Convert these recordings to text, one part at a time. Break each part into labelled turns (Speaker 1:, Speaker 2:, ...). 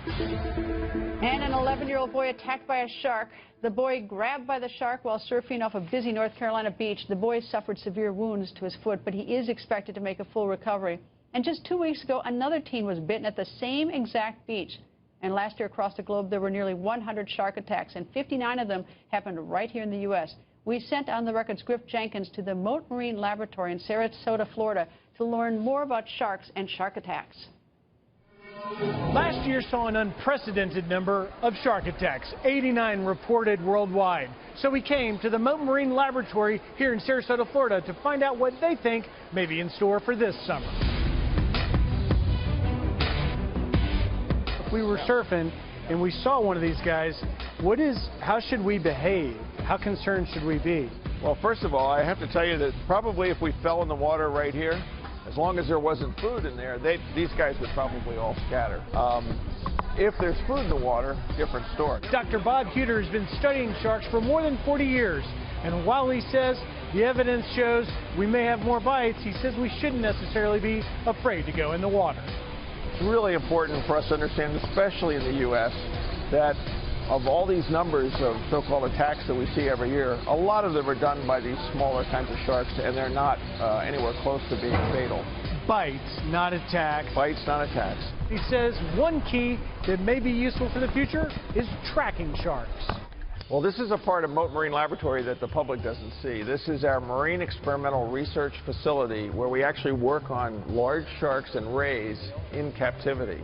Speaker 1: And an 11-year-old boy attacked by a shark. The boy grabbed by the shark while surfing off a busy North Carolina beach. The boy suffered severe wounds to his foot, but he is expected to make a full recovery. And just 2 weeks ago, another teen was bitten at the same exact beach. And last year across the globe, there were nearly 100 shark attacks, and 59 of them happened right here in the U.S. We sent On the Record's Griff Jenkins to the Mote Marine Laboratory in Sarasota, Florida, to learn more about sharks and shark attacks.
Speaker 2: Last year saw an unprecedented number of shark attacks, 89 reported worldwide. So we came to the Mote Marine Laboratory here in Sarasota, Florida to find out what they think may be in store for this summer. If we were surfing and we saw one of these guys, how should we behave? How concerned should we be?
Speaker 3: Well, first of all, I have to tell you that probably if we fell in the water right here, as long as there wasn't food in there, these guys would probably all scatter. If there's food in the water, different story.
Speaker 2: Dr. Bob Huter has been studying sharks for more than 40 years. And while he says the evidence shows we may have more bites, he says we shouldn't necessarily be afraid to go in the water.
Speaker 3: It's really important for us to understand, especially in the U.S., that of all these numbers of so-called attacks that we see every year, a lot of them are done by these smaller kinds of sharks, and they're not anywhere close to being fatal.
Speaker 2: Bites, not attacks.
Speaker 3: Bites, not attacks.
Speaker 2: He says one key that may be useful for the future is tracking sharks.
Speaker 3: Well, this is a part of Mote Marine Laboratory that the public doesn't see. This is our marine experimental research facility where we actually work on large sharks and rays in captivity.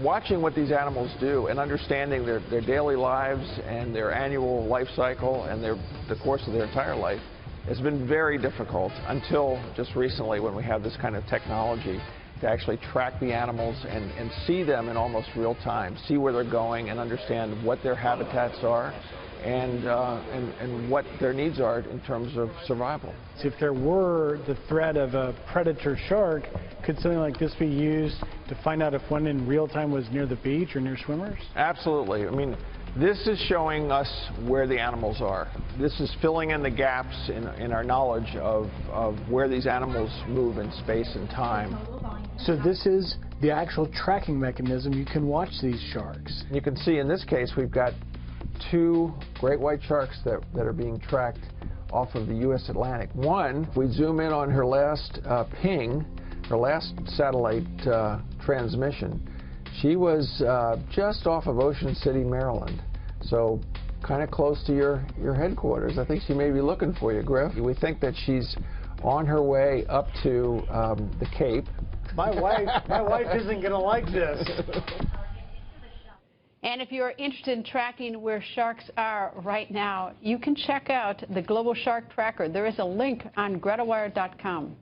Speaker 3: Watching what these animals do and understanding their daily lives and their annual life cycle and the course of their entire life has been very difficult until just recently, when we have this kind of technology to actually track the animals and see them in almost real time, see where they're going and understand what their habitats are and what their needs are in terms of survival.
Speaker 2: So if there were the threat of a predator shark, could something like this be used to find out if one in real time was near the beach or near swimmers?
Speaker 3: Absolutely. I mean, this is showing us where the animals are. This is filling in the gaps in our knowledge of where these animals move in space and time.
Speaker 2: So this is the actual tracking mechanism. You can watch these sharks.
Speaker 3: You can see in this case we've got 2 great white sharks that are being tracked off of the U.S. Atlantic. One, if we zoom in on her last ping, her last satellite transmission, she was just off of Ocean City, Maryland. So kind of close to your headquarters. I think she may be looking for you, Griff. We think that she's on her way up to the Cape.
Speaker 2: My wife isn't going to like this.
Speaker 1: And if you're interested in tracking where sharks are right now, you can check out the Global Shark Tracker. There is a link on GretaWire.com.